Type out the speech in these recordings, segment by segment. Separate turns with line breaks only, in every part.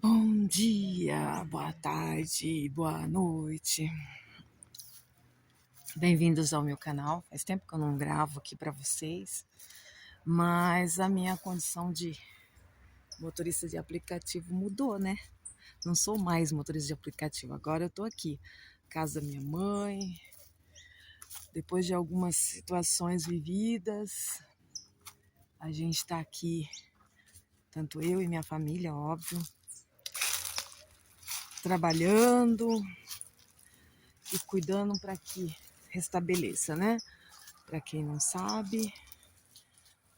Bom dia, boa tarde, boa noite. Bem-vindos ao meu canal. Faz tempo que eu não gravo aqui para vocês, mas a minha condição de motorista de aplicativo mudou, né? Não sou mais motorista de aplicativo. Agora eu tô aqui, casa da minha mãe, depois de algumas situações vividas, a gente tá aqui, tanto eu e minha família, óbvio, trabalhando e cuidando para que restabeleça, né? Para quem não sabe,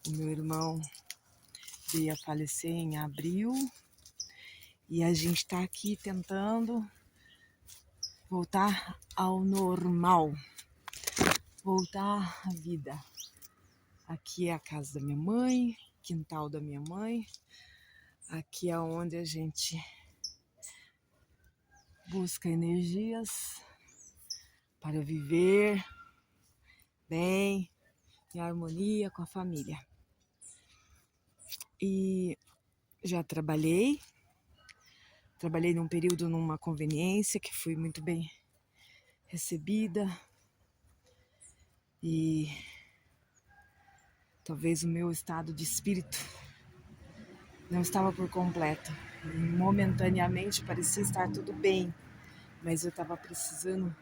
o meu irmão veio a falecer em abril e a gente está aqui tentando voltar ao normal, voltar à vida. Aqui é a casa da minha mãe, quintal da minha mãe, aqui é onde a gente busca energias para viver bem, em harmonia com a família. E já trabalhei num período numa conveniência que fui muito bem recebida e talvez o meu estado de espírito não estava por completo. E momentaneamente parecia estar tudo bem, mas eu estava precisando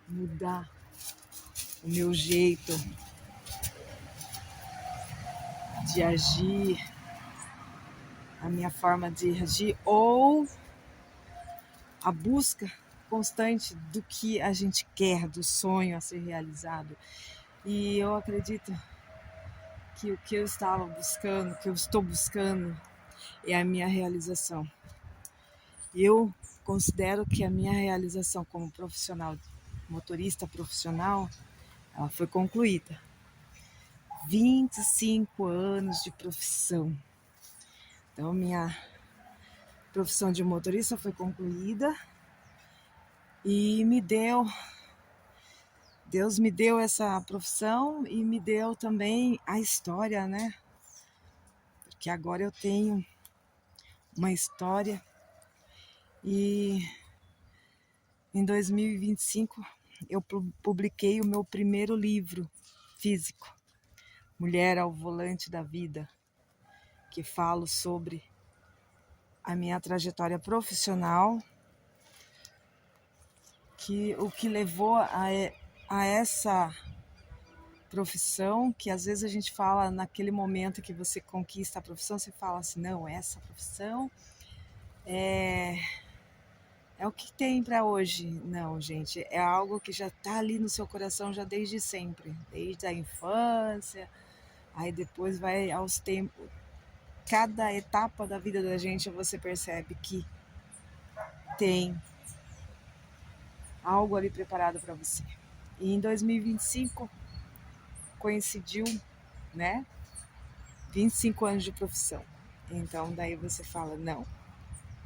mudar o meu jeito de agir, a minha forma de agir ou a busca constante do que a gente quer, do sonho a ser realizado. E eu acredito que o que eu estava buscando, o que eu estou buscando é a minha realização. Eu considero que a minha realização como profissional, motorista profissional, ela foi concluída. 25 anos de profissão. Então, minha profissão de motorista foi concluída e Deus me deu essa profissão e me deu também a história, né? Porque agora eu tenho uma história e em 2025 eu publiquei o meu primeiro livro físico, Mulher ao Volante da Vida, que falo sobre a minha trajetória profissional, o que levou a essa profissão, que às vezes a gente fala naquele momento que você conquista a profissão, você fala assim, não, essa profissão é o que tem para hoje. Não, gente, é algo que já está ali no seu coração já desde sempre, desde a infância, aí depois vai aos tempos. Cada etapa da vida da gente você percebe que tem algo ali preparado para você. E em 2025 coincidiu, né? 25 anos de profissão. Então daí você fala, não,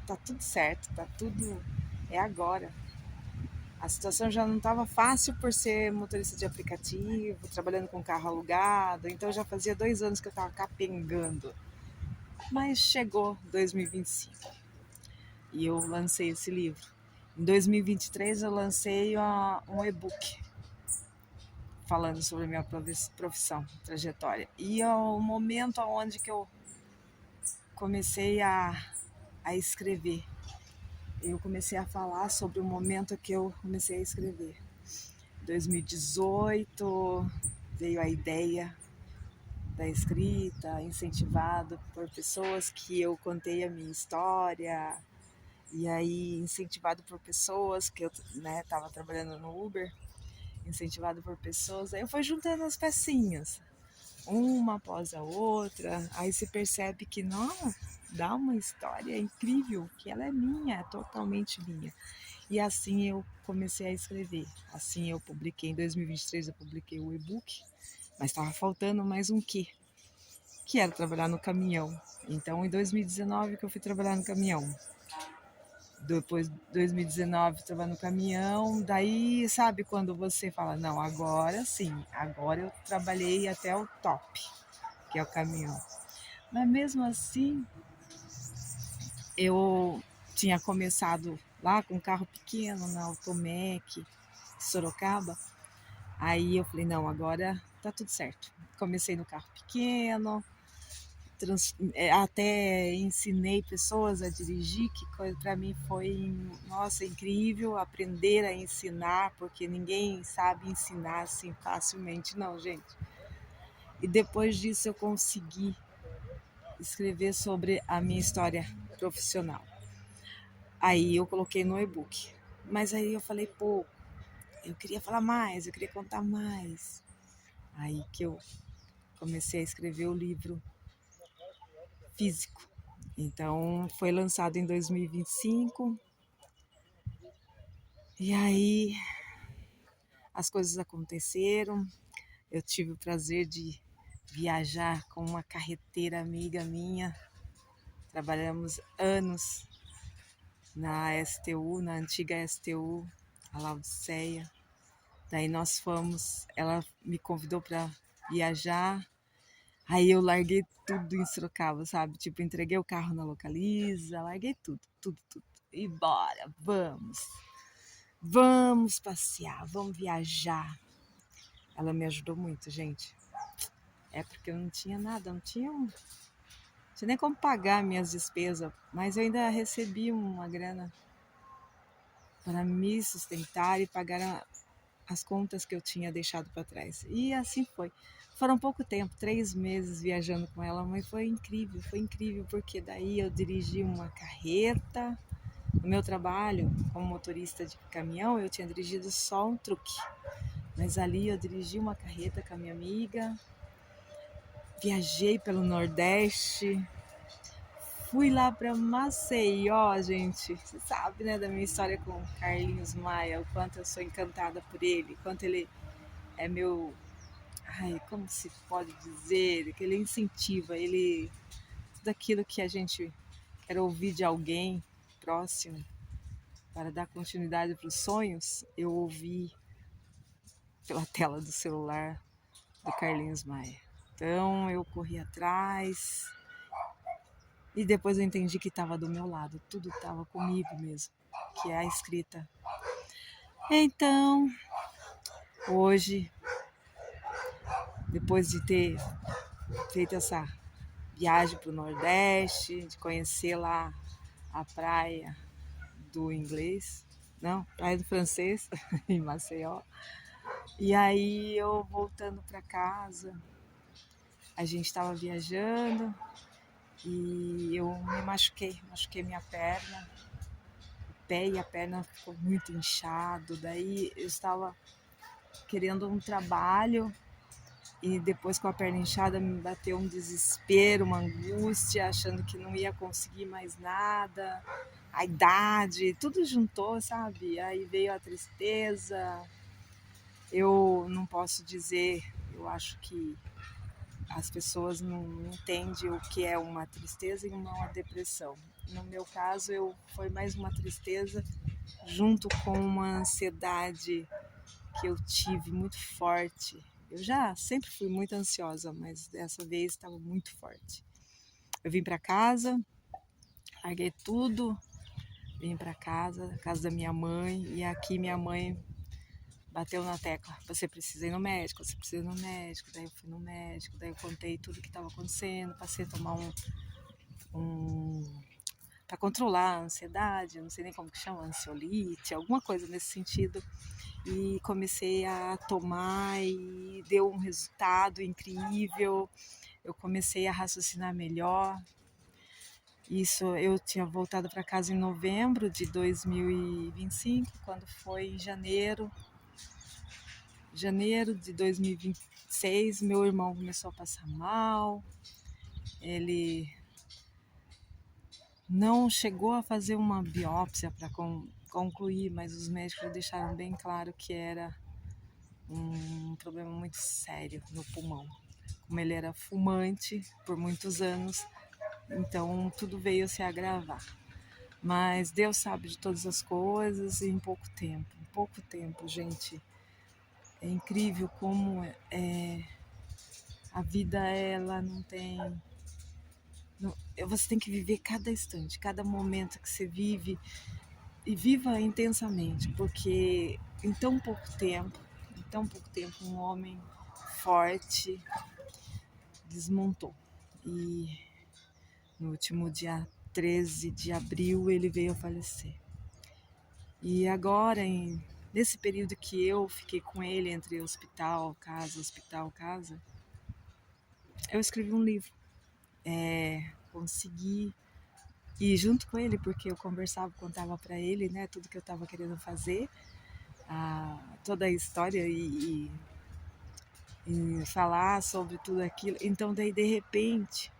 tá tudo certo, tá tudo, é agora. A situação já não estava fácil por ser motorista de aplicativo, trabalhando com carro alugado, então já fazia 2 anos que eu estava capengando. Mas chegou 2025 e eu lancei esse livro. Em 2023 eu lancei um e-book falando sobre a minha profissão, trajetória. E é o momento onde que eu comecei a escrever. Eu comecei a falar sobre o momento que eu comecei a escrever. Em 2018 veio a ideia da escrita, incentivado por pessoas que eu contei a minha história, e aí incentivado por pessoas que eu estava trabalhando no Uber, incentivado por pessoas, aí eu fui juntando as pecinhas, uma após a outra, aí você percebe que não, dá uma história incrível, que ela é minha, é totalmente minha. E assim eu comecei a escrever, assim eu publiquei, em 2023 eu publiquei o e-book, mas estava faltando mais um quê? Que era trabalhar no caminhão. Então em 2019 que eu fui trabalhar no caminhão. Depois de 2019 trabalhando no caminhão, daí sabe quando você fala, não, agora sim, agora eu trabalhei até o top, que é o caminhão. Mas mesmo assim, Eu tinha começado lá com um carro pequeno na Automec, Sorocaba. Aí eu falei, não, agora tá tudo certo. Comecei no carro pequeno, até ensinei pessoas a dirigir, que para mim foi, nossa, incrível aprender a ensinar, porque ninguém sabe ensinar assim facilmente, não, gente. E depois disso eu consegui escrever sobre a minha história profissional. Aí eu coloquei no e-book. Mas aí eu falei, pô, eu queria falar mais, eu queria contar mais. Aí que eu comecei a escrever o livro físico. Então foi lançado em 2025. E aí as coisas aconteceram. Eu tive o prazer de viajar com uma carreteira amiga minha. Trabalhamos anos na STU, na antiga STU, a Laodiceia. Daí nós fomos, ela me convidou para viajar. Aí eu larguei tudo em Sorocaba, sabe? Tipo, entreguei o carro na Localiza, larguei tudo, tudo, tudo. E bora, vamos. Vamos passear, vamos viajar. Ela me ajudou muito, gente. É porque eu não tinha nada, não tinha nem como pagar minhas despesas, mas eu ainda recebi uma grana para me sustentar e pagar as contas que eu tinha deixado para trás. E assim foi. Foram pouco tempo, 3 meses viajando com ela, mas foi incrível, porque daí eu dirigi uma carreta. No meu trabalho como motorista de caminhão, eu tinha dirigido só um truque. Mas ali eu dirigi uma carreta com a minha amiga, viajei pelo Nordeste, fui lá para Maceió, gente. Você sabe, né, da minha história com o Carlinhos Maia, o quanto eu sou encantada por ele, o quanto ele é meu... Ai, como se pode dizer? Que ele incentiva, ele... Tudo aquilo que a gente quer ouvir de alguém próximo para dar continuidade para os sonhos, eu ouvi pela tela do celular do Carlinhos Maia. Então eu corri atrás e depois eu entendi que estava do meu lado, tudo estava comigo mesmo, que é a escrita. Então, hoje, depois de ter feito essa viagem para o Nordeste, de conhecer lá a praia do inglês, não, praia do francês, em Maceió, e aí eu voltando para casa, a gente estava viajando e eu me machuquei minha perna, o pé e a perna ficou muito inchado, daí eu estava querendo um trabalho e depois com a perna inchada me bateu um desespero, uma angústia, achando que não ia conseguir mais nada, a idade, tudo juntou, sabe? Aí veio a tristeza. Eu não posso dizer, eu acho que as pessoas não entendem o que é uma tristeza e uma depressão. No meu caso, foi mais uma tristeza junto com uma ansiedade que eu tive muito forte. Eu já sempre fui muito ansiosa, mas dessa vez estava muito forte. Eu vim para casa, larguei tudo, vim para casa da minha mãe, e aqui minha mãe bateu na tecla: você precisa ir no médico, você precisa ir no médico. Daí eu fui no médico, daí eu contei tudo que estava acontecendo, passei a tomar para controlar a ansiedade, eu não sei nem como que chama, ansiolite, alguma coisa nesse sentido. E comecei a tomar e deu um resultado incrível. Eu comecei a raciocinar melhor. Isso, eu tinha voltado para casa em novembro de 2025, quando foi em janeiro de 2026, meu irmão começou a passar mal. Ele não chegou a fazer uma biópsia para concluir, mas os médicos deixaram bem claro que era um problema muito sério no pulmão. Como ele era fumante por muitos anos, então tudo veio se agravar. Mas Deus sabe de todas as coisas e em pouco tempo, gente. É incrível como a vida, ela não tem Você tem que viver cada instante, cada momento que você vive, e viva intensamente, porque em tão pouco tempo, um homem forte desmontou. E no último dia 13 de abril ele veio a falecer. E agora, nesse período que eu fiquei com ele entre hospital, casa, eu escrevi um livro. Consegui ir junto com ele, porque eu conversava, contava para ele, né, tudo que eu estava querendo fazer, toda a história e falar sobre tudo aquilo. Então daí de repente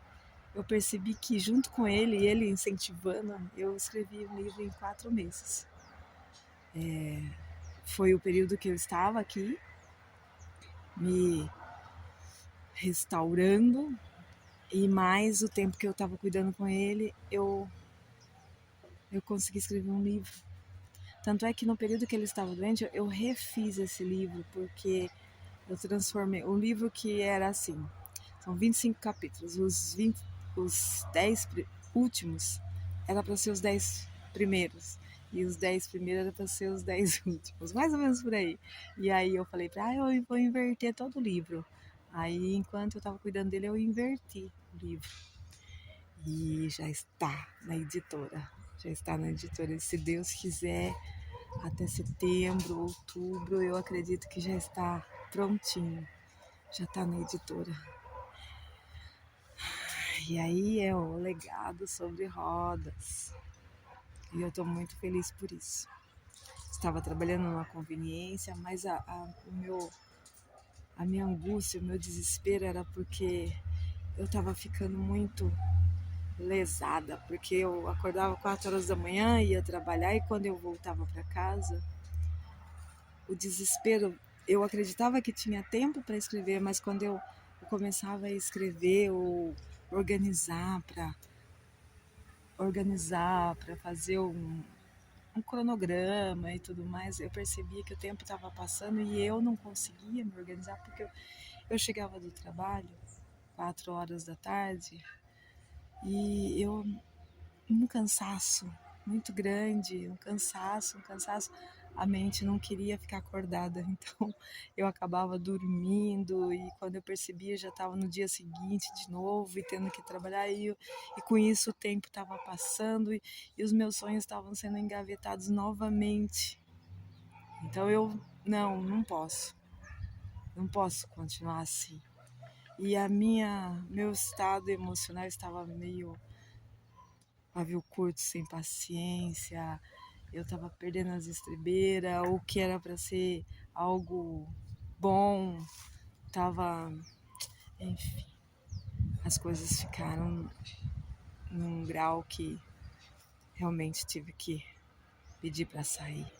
eu percebi que junto com ele incentivando, eu escrevi um livro em 4 meses. Foi o período que eu estava aqui me restaurando, e mais o tempo que eu estava cuidando com ele, eu consegui escrever um livro. Tanto é que no período que ele estava doente, eu refiz esse livro, porque eu transformei um livro que era assim, são 25 capítulos, os 10 últimos era para ser os 10 primeiros, e os 10 primeiros era para ser os 10 últimos, mais ou menos por aí. E aí eu falei para eu vou inverter todo o livro. Aí, enquanto eu estava cuidando dele, eu inverti o livro. E já está na editora. Já está na editora. E se Deus quiser, até setembro, outubro, eu acredito que já está prontinho. Já está na editora. E aí é o legado sobre rodas. E eu estou muito feliz por isso. Estava trabalhando numa conveniência, mas a minha angústia, o meu desespero era porque eu estava ficando muito lesada, porque eu acordava 4 horas da manhã, ia trabalhar, e quando eu voltava para casa, o desespero, eu acreditava que tinha tempo para escrever, mas quando eu começava a escrever ou organizar para fazer um cronograma e tudo mais, eu percebia que o tempo estava passando e eu não conseguia me organizar, porque eu chegava do trabalho 4 horas da tarde e um cansaço muito grande, um cansaço, a mente não queria ficar acordada, então eu acabava dormindo, e quando eu percebia já estava no dia seguinte de novo e tendo que trabalhar, e com isso o tempo estava passando, e os meus sonhos estavam sendo engavetados novamente. Então eu não posso continuar assim. E meu estado emocional estava meio pavio curto, sem paciência. Eu estava perdendo as estribeiras, o que era para ser algo bom, tava, enfim, as coisas ficaram num grau que realmente tive que pedir para sair.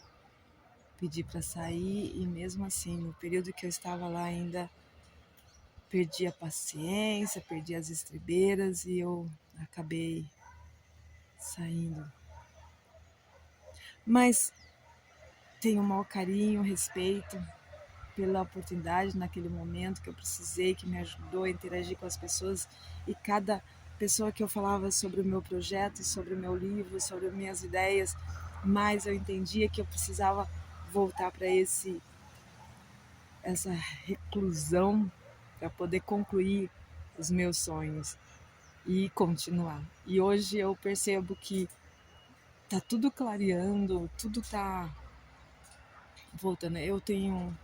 E mesmo assim, no período que eu estava lá ainda perdi a paciência, perdi as estribeiras e eu acabei saindo. Mas tenho o maior carinho, respeito pela oportunidade naquele momento que eu precisei, que me ajudou a interagir com as pessoas, e cada pessoa que eu falava sobre o meu projeto, sobre o meu livro, sobre minhas ideias, mais eu entendia que eu precisava voltar para essa reclusão para poder concluir os meus sonhos e continuar. E hoje eu percebo que tá tudo clareando, tudo tá voltando. Eu tenho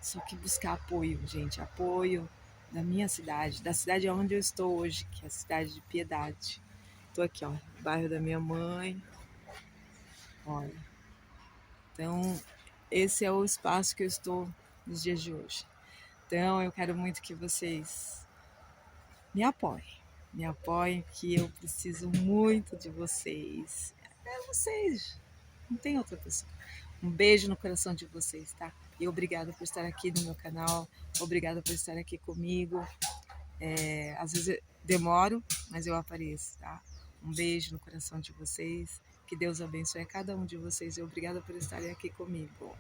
só que buscar apoio, gente, apoio da minha cidade, da cidade onde eu estou hoje, que é a cidade de Piedade. Estou aqui, ó, no bairro da minha mãe. Olha, então esse é o espaço que eu estou nos dias de hoje. Então eu quero muito que vocês me apoiem, que eu preciso muito de vocês. É vocês, não tem outra pessoa. Um beijo no coração de vocês, tá? E obrigada por estar aqui no meu canal, obrigada por estar aqui comigo. Às vezes eu demoro, mas eu apareço, tá? Um beijo no coração de vocês, que Deus abençoe a cada um de vocês e obrigada por estarem aqui comigo.